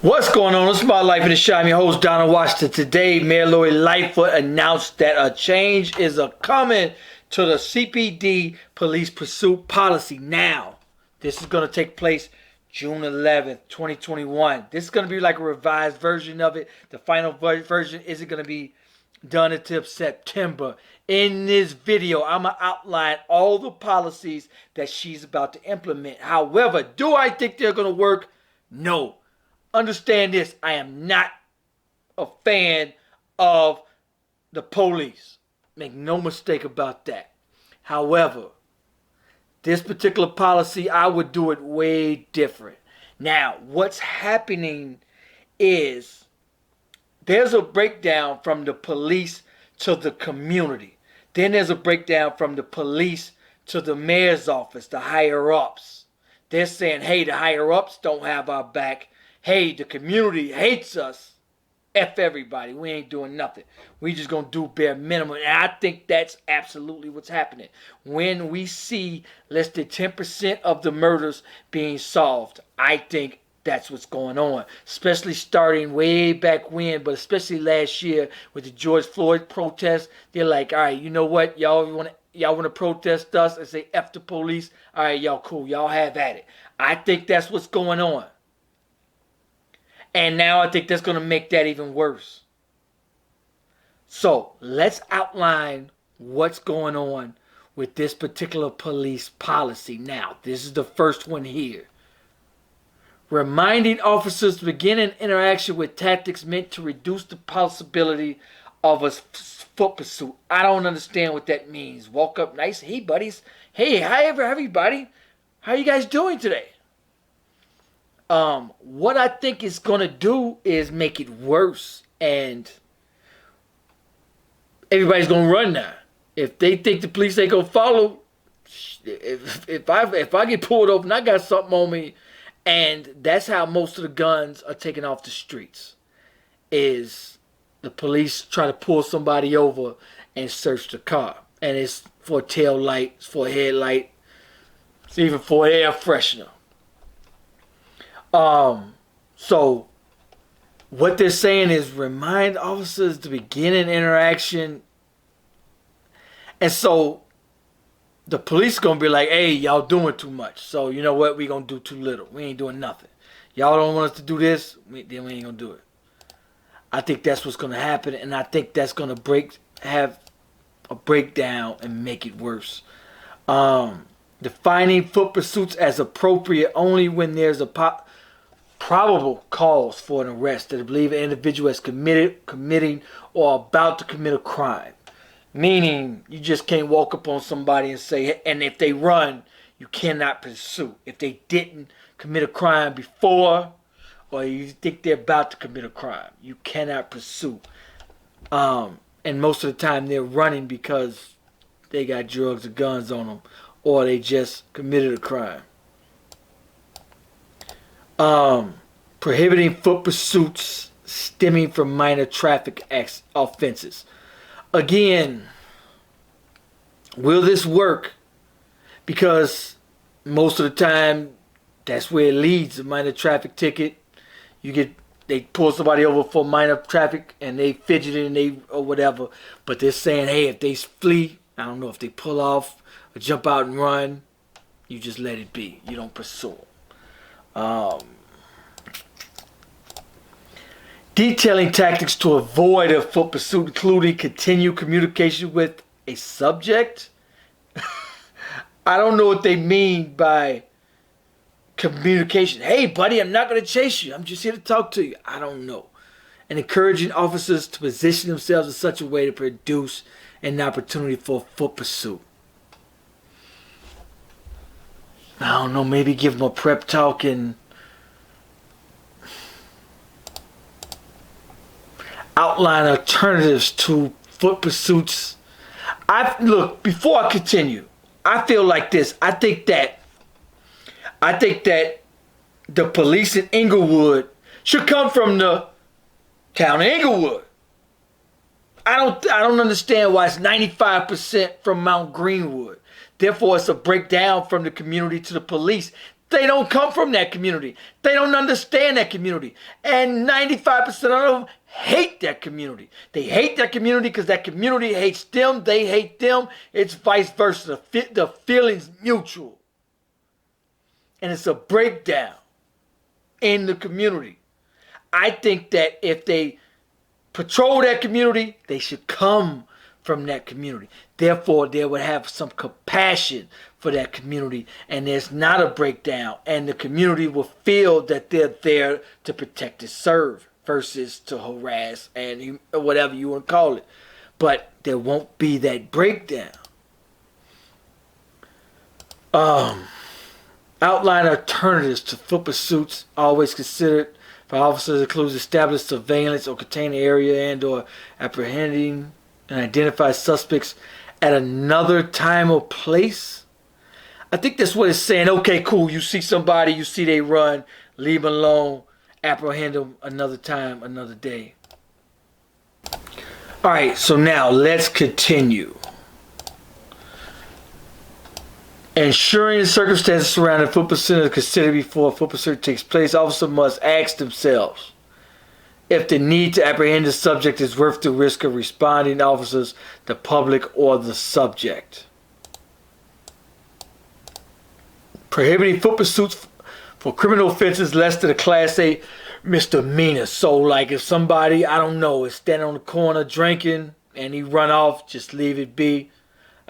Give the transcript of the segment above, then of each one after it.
What's going on? This is my life in the shot. I'm your host, Donald Washington. Today, Mayor Lori Lightfoot announced that a change is coming to the CPD police pursuit policy. Now, this is going to take place June 11th, 2021. This is going to be like a revised version of it. The final version isn't going to be done until September. In this video, I'm going to outline all the policies that she's about to implement. However, do I think they're going to work? No. Understand this, I am not a fan of the police. Make no mistake about that. However, this particular policy, I would do it way different. Now, what's happening is there's a breakdown from the police to the community. Then there's a breakdown from the police to the mayor's office, the higher-ups. They're saying, hey, the higher-ups don't have our back. Hey, the community hates us. F everybody. We ain't doing nothing. We just going to do bare minimum. And I think that's absolutely what's happening. When we see less than 10% of the murders being solved, I think that's what's going on. Especially starting way back when, but especially last year with the George Floyd protest. They're like, all right, you know what? Y'all want to protest us and say F the police? All right, y'all cool. Y'all have at it. I think that's what's going on. And now I think that's going to make that even worse. So let's outline what's going on with this particular police policy. Now, this is the first one here. Reminding officers to begin an interaction with tactics meant to reduce the possibility of a foot pursuit. I don't understand what that means. Walk up nice. Hey, buddies. Hey, hi, everybody. How you guys doing today? What I think it's going to do is make it worse, and everybody's going to run now. If they think the police ain't going to follow, if I get pulled over and I got something on me, and that's how most of the guns are taken off the streets, is the police try to pull somebody over and search the car. And it's for a tail light, it's for a headlight, it's even for an air freshener. So what they're saying is remind officers to begin an interaction. And so the police are going to be like, hey, y'all doing too much. So you know what? We're going to do too little. We ain't doing nothing. Y'all don't want us to do this, then we ain't going to do it. I think that's what's going to happen. And I think that's going to have a breakdown and make it worse. Defining foot pursuits as appropriate only when there's a probable cause for an arrest that believe an individual has committing or about to commit a crime. Meaning, you just can't walk up on somebody and say, and if they run, you cannot pursue. If they didn't commit a crime before, or you think they're about to commit a crime, you cannot pursue. And most of the time, they're running because they got drugs or guns on them, or they just committed a crime. Prohibiting foot pursuits stemming from minor traffic offenses. Again, will this work? Because most of the time, that's where it leads. A minor traffic ticket, they pull somebody over for minor traffic and they fidgeting or whatever. But they're saying, hey, if they flee, I don't know, if they pull off or jump out and run, you just let it be. You don't pursue them. Detailing tactics to avoid a foot pursuit, including continued communication with a subject. I don't know what they mean by communication. Hey, buddy, I'm not going to chase you. I'm just here to talk to you. I don't know. And encouraging officers to position themselves in such a way to produce an opportunity for a foot pursuit. I don't know, maybe give them a prep talk and outline alternatives to foot pursuits. Look, before I continue, I feel like this. I think that the police in Inglewood should come from the town of Inglewood. I don't understand why it's 95% from Mount Greenwood. Therefore, it's a breakdown from the community to the police. They don't come from that community. They don't understand that community. And 95% of them hate that community. They hate that community because that community hates them. They hate them. It's vice versa. The feeling's mutual. And it's a breakdown in the community. I think that if they patrol that community, they should come from that community. Therefore, they would have some compassion for that community, and there's not a breakdown, and the community will feel that they're there to protect and serve versus to harass and whatever you want to call it. But there won't be that breakdown. Outline alternatives to foot pursuits always considered for officers includes establish surveillance or contain the area and or apprehending and identify suspects at another time or place. I think that's what it's saying. Okay, cool. You see somebody, you see they run, leave them alone, apprehend them another time, another day. All right, so now let's continue. Ensuring the circumstances surrounding a foot pursuit are considered before a foot pursuit takes place. Officers must ask themselves if the need to apprehend the subject is worth the risk of responding officers, the public, or the subject. Prohibiting foot pursuits for criminal offenses less than a Class A misdemeanor. So like if somebody, I don't know, is standing on the corner drinking and he run off, just leave it be.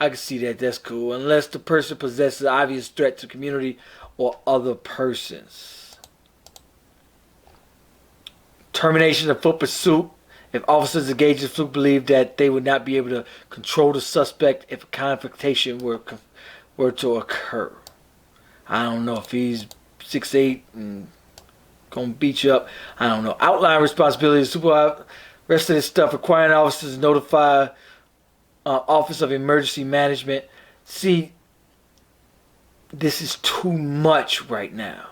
I can see that. That's cool. Unless the person possesses an obvious threat to the community or other persons. Termination of foot pursuit. If officers engaged in pursuit believe that they would not be able to control the suspect if a confrontation were to occur. I don't know if he's 6'8" and gonna beat you up. I don't know. Outline responsibilities. Supervise rest of this stuff. Requiring officers to notify Office of Emergency Management. See, this is too much right now.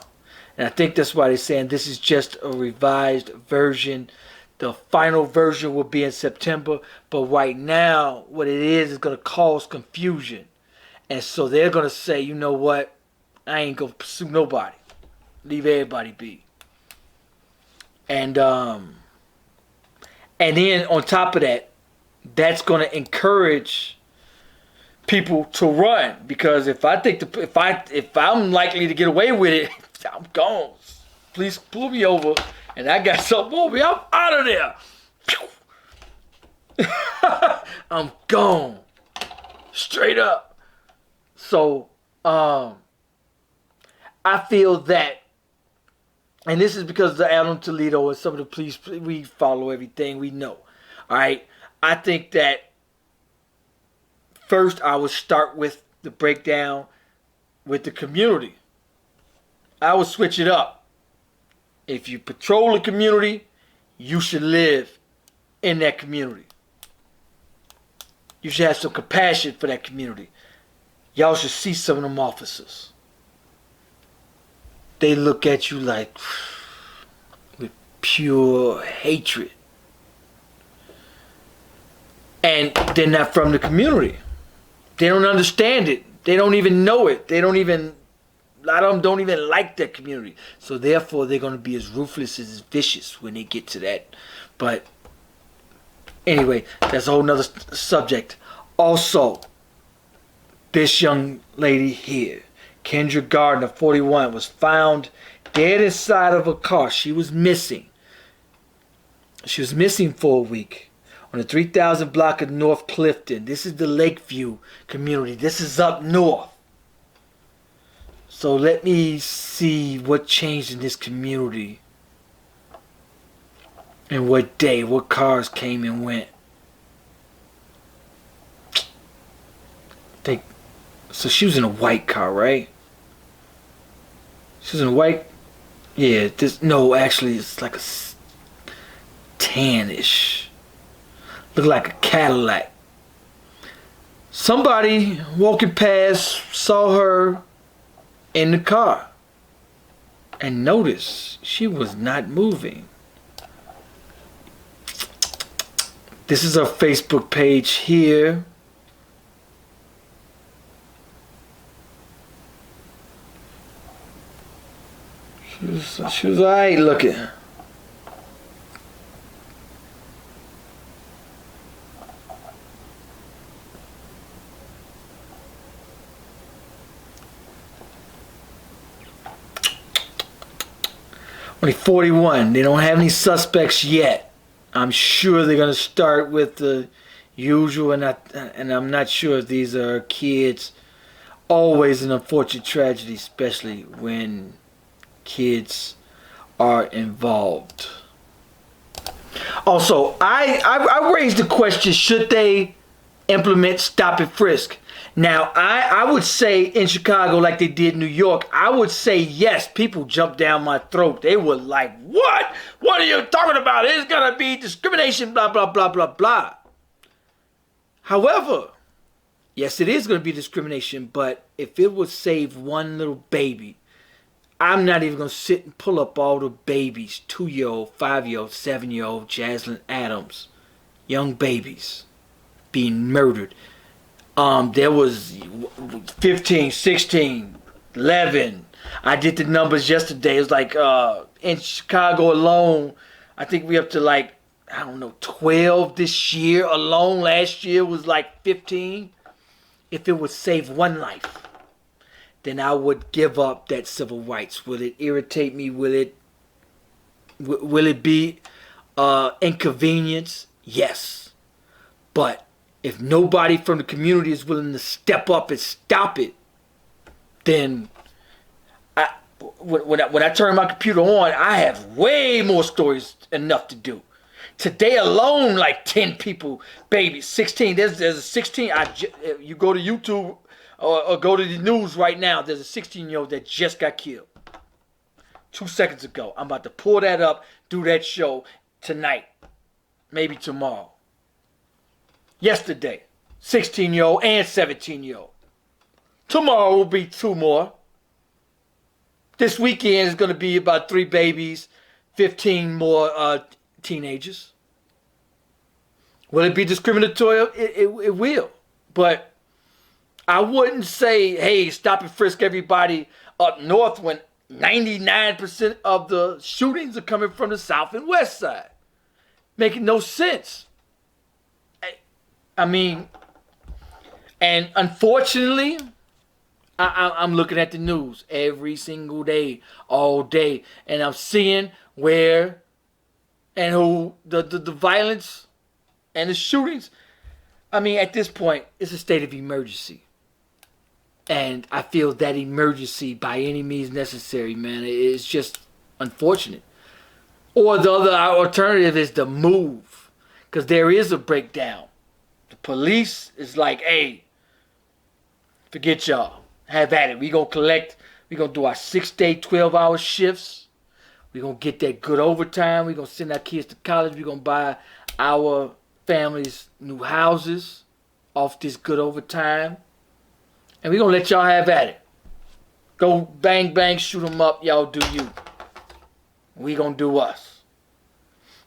And I think that's why they're saying this is just a revised version. The final version will be in September. But right now, what it is going to cause confusion. And so they're going to say, you know what? I ain't going to pursue nobody. Leave everybody be. And then on top of that, that's going to encourage people to run, because if I'm likely to get away with it, I'm gone. Please pull me over, and I got something over me. I'm out of there. I'm gone, straight up. So I feel that, and this is because of Adam Toledo and some of the police, we follow everything we know. All right. I think that first I would start with the breakdown with the community. I would switch it up. If you patrol the community, you should live in that community. You should have some compassion for that community. Y'all should see some of them officers. They look at you like with pure hatred. And they're not from the community. They don't understand it. They don't even know it. A lot of them don't even like that community. So therefore, they're going to be as ruthless as vicious when they get to that. But anyway, that's a whole nother subject. Also, this young lady here, Kendra Gardner, 41, was found dead inside of a car. She was missing. She was missing for a week. On the 3000 block of North Clifton. This is the Lakeview community. This is up north. So let me see what changed in this community. And what day, what cars came and went. So she was in a white car, right? She was in a white. Yeah, actually it's like a tannish. Look like a Cadillac. Somebody walking past saw her in the car and noticed she was not moving. This is her Facebook page here. She was alright looking. Only 41. They don't have any suspects yet. I'm sure they're gonna start with the usual, and I'm not sure if these are kids. Always an unfortunate tragedy, especially when kids are involved. Also, I raised the question: should they implement stop and frisk? Now, I would say in Chicago, like they did in New York, I would say yes. People jumped down my throat. They were like, what? What are you talking about? It's going to be discrimination, blah, blah, blah, blah, blah. However, yes, it is going to be discrimination, but if it would save one little baby, I'm not even going to sit and pull up all the babies, 2-year-old, 5-year-old, 7-year-old, Jaslyn Adams, young babies being murdered. There was 15, 16, 11. I did the numbers yesterday. It was like in Chicago alone, I think we up to like, I don't know, 12 this year alone. Last year was like 15. If it would save one life, then I would give up that civil rights. Will it irritate me? Will it be inconvenience? Yes. But if nobody from the community is willing to step up and stop it, then when I turn my computer on, I have way more stories enough to do. Today alone, like 10 people, baby, 16. There's a 16. You go to YouTube or go to the news right now. There's a 16-year-old that just got killed 2 seconds ago. I'm about to pull that up, do that show tonight, maybe tomorrow. Yesterday, 16-year-old and 17-year-old. Tomorrow will be 2 more. This weekend is going to be about 3 babies, 15 more teenagers. Will it be discriminatory? It will. But I wouldn't say, hey, stop and frisk everybody up north when 99% of the shootings are coming from the south and west side. Making no sense. I mean, and unfortunately, I'm looking at the news every single day, all day, and I'm seeing where and who the violence and the shootings. I mean, at this point, it's a state of emergency. And I feel that emergency by any means necessary, man. It's just unfortunate. Or the other alternative is to move, because there is a breakdown. The police is like, hey, forget y'all. Have at it. We gonna collect. We gonna do our 6-day, 12-hour shifts. We gonna get that good overtime. We gonna send our kids to college. We gonna buy our families new houses off this good overtime. And we gonna let y'all have at it. Go bang, bang, shoot them up. Y'all do you. We gonna do us.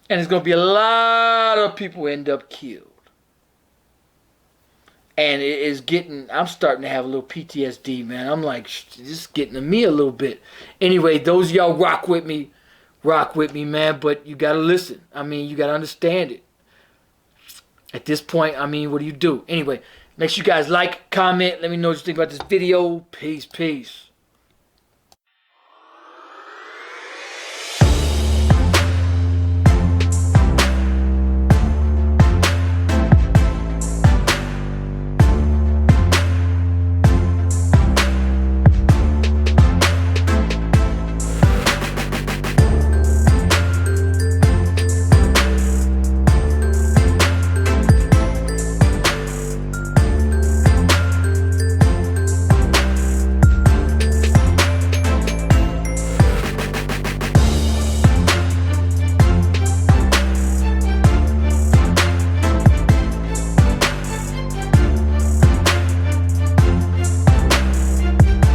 And there's gonna be a lot of people end up killed. And it is I'm starting to have a little PTSD, man. I'm like, this is getting to me a little bit. Anyway, those of y'all rock with me, man. But you got to listen. I mean, you got to understand it. At this point, I mean, what do you do? Anyway, make sure you guys like, comment. Let me know what you think about this video. Peace, peace.